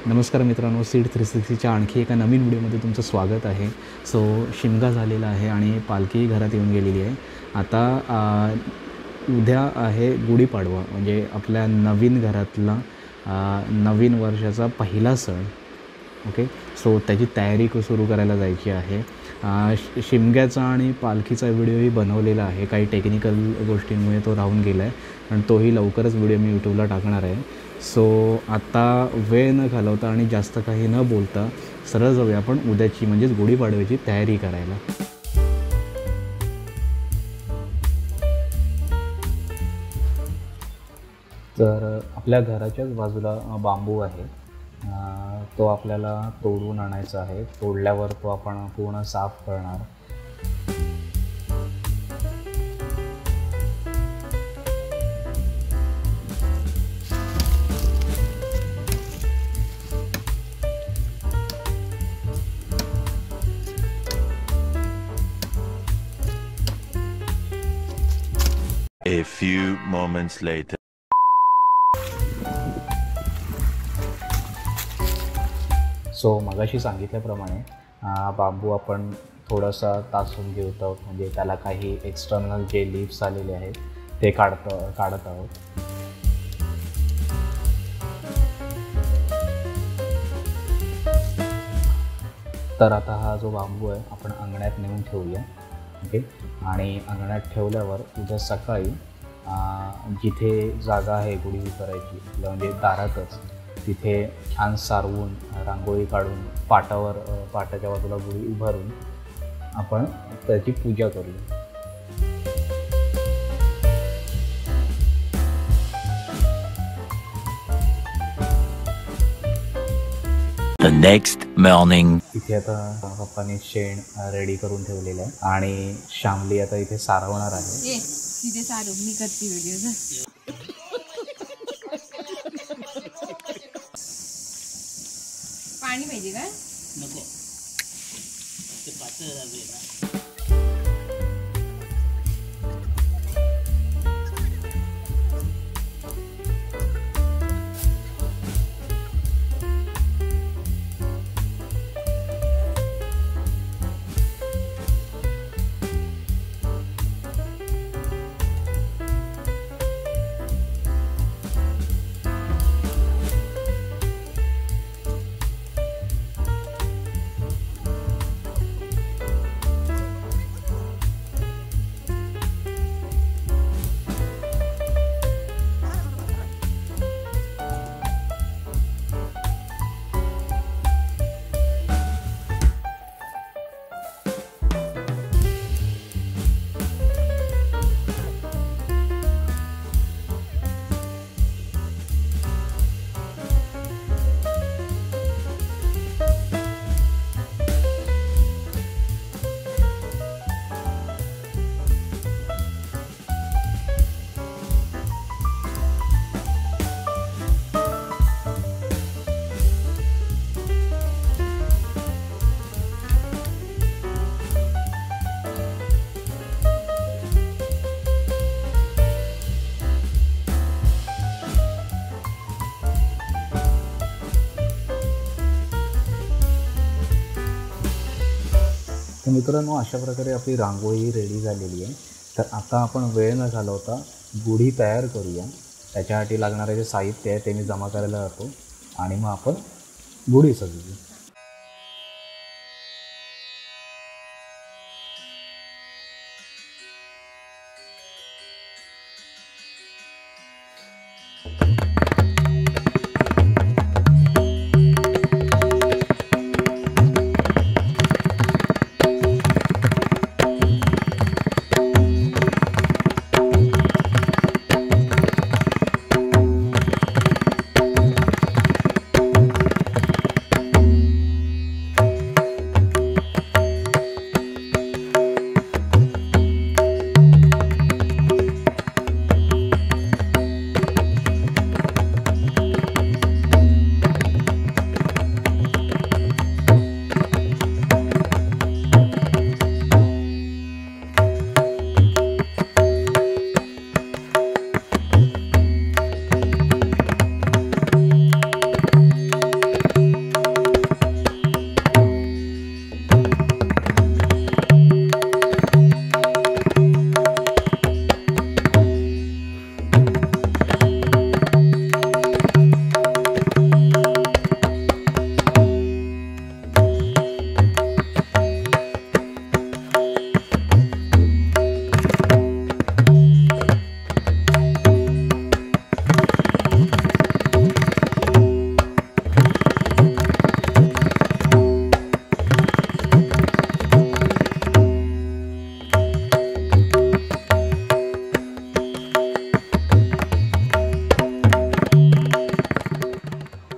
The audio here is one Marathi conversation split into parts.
नमस्कार मित्रांनो, सीड 360च्या आणखी एका नवीन व्हिडिओमध्ये तुमचं स्वागत आहे. शिमगा झालेला आहे आणि पालखी घरात येऊन गेलेली आहे. आता उद्या आहे गुढीपाडवा, म्हणजे आपल्या नवीन घरातला नवीन वर्षाचा पहिला सण. ओके, त्याची तयारी सुरू करायला जायची आहे. शिमग्याचा आणि पालखीचा व्हिडिओही बनवलेला आहे. काही टेक्निकल गोष्टींमुळे तो राहून गेला आहे आणि तोही लवकरच व्हिडिओ मी यूट्यूबला टाकणार आहे. आता वेळ न घालवता आणि जास्त काही न बोलता सरळ जाऊया आपण उद्याची म्हणजेच गुढीपाडव्याची तयारी करायला. तर आपल्या घराच्याच बाजूला बांबू आहे, तो आपल्याला तोडून आणायचा आहे. तोडल्यावर तो आपण पूर्ण साफ करणार. A few moments later. मगाशी सांगितल्याप्रमाणे बांबू आपण थोडासा तासून घेत आहोत, म्हणजे त्याला काही एक्सटर्नल जे लीव्स आलेले आहेत ते काढत आहोत. तर आता हा जो बांबू आहे आपण अंगणात नेऊन ठेवूया. ओके, आणि अंगणात ठेवल्यावर उद्या सकाळी जिथे जागा आहे गुढी करायची म्हणजे दारातच, तिथे छान सारवून रांगोळी काढून पाटाच्या बाजूला गुढी उभारून आपण त्याची पूजा करूया. The next morning. इथे आता पप्पाने शेण रेडी करून ठेवलेलं आहे आणि श्यामली आता इथे सारवणार आहे. तिथे सारू मी करते व्हिडिओ. पाणी पाहिजे का? नको, ते पातळ झाले ना. तर मित्रांनो, अशा प्रकारे आपली रांगोळी रेडी झालेली आहे. तर आता आपण वेळ न घालवता गुढी तयार करूया. त्याच्यासाठी लागणारे जे साहित्य आहे ते मी जमा करायला जातो आणि मग आपण गुढी सजवूया.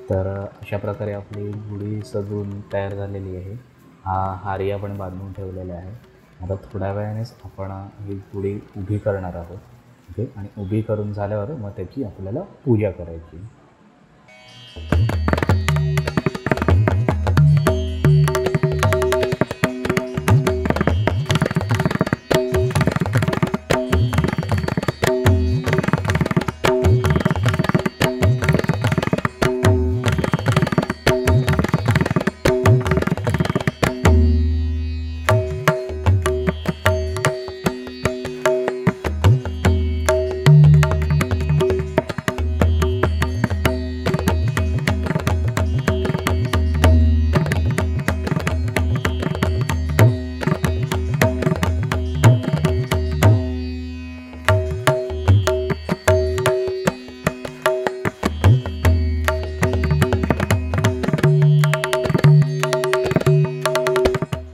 तर अशा प्रकारे आपली गुढी सजून तयार झालेली आहे. हा हारिया पण बांधून ठेवलेला आहे. आता थोड्या वेळानेच आपण ही गुढी उभी करणार आहोत. ओके, आणि उभी करून झाल्यावर मग त्याची आपल्याला पूजा करायची.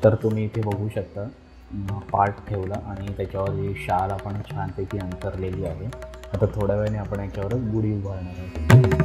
तर तुम्ही इथे बघू शकता पाट ठेवला आणि त्याच्यावर ही शाल आपण छानपैकी अंतरलेली आहे. आता थोड्या वेळाने आपण याच्यावर गुढी उभारणार आहोत.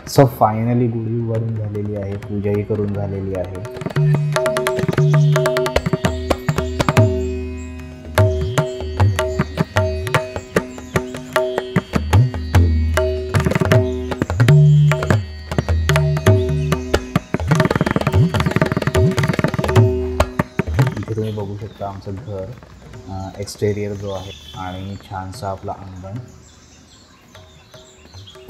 सो फायनली गुढी उभारून झालेली आहे, पूजाही करून झालेली आहे. इथे तुम्ही बघू शकता आमचं घर, एक्सटेरियर जो आहे आणि छानसा आपला अंगण.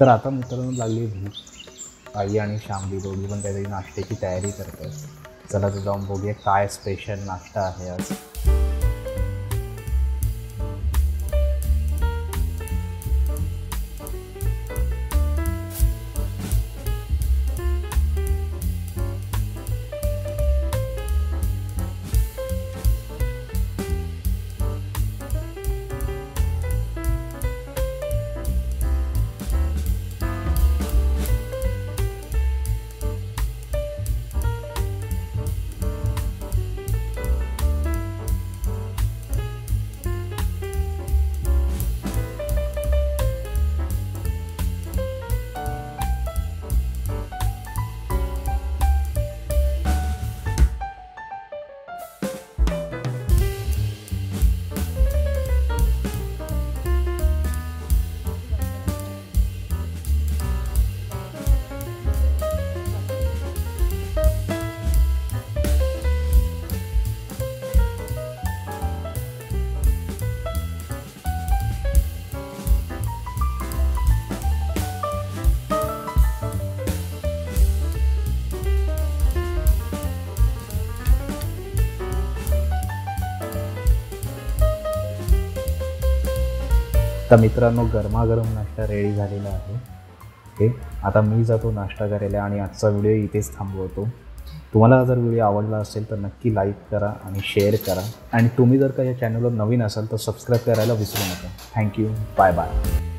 तर आता मित्रांनो लागली भूक. आई आणि श्यामली दोघी पण काहीतरी नाश्त्याची तयारी करतात. चला तर जाऊन बघूया काय स्पेशल नाश्ता आहे आज. तर मित्रांनो गरमागरम नाश्ता रेडी झालेला आहे. ओके, आता मी जातो नाश्ता करायला आणि आजचा व्हिडिओ इथेच थांबवतो. तुम्हाला जर व्हिडिओ आवडला असेल तर नक्की लाईक करा आणि शेअर करा. आणि तुम्ही जर का या चॅनलवर नवीन असाल तर सबस्क्राईब करायला विसरू नका. थँक्यू. Bye bye.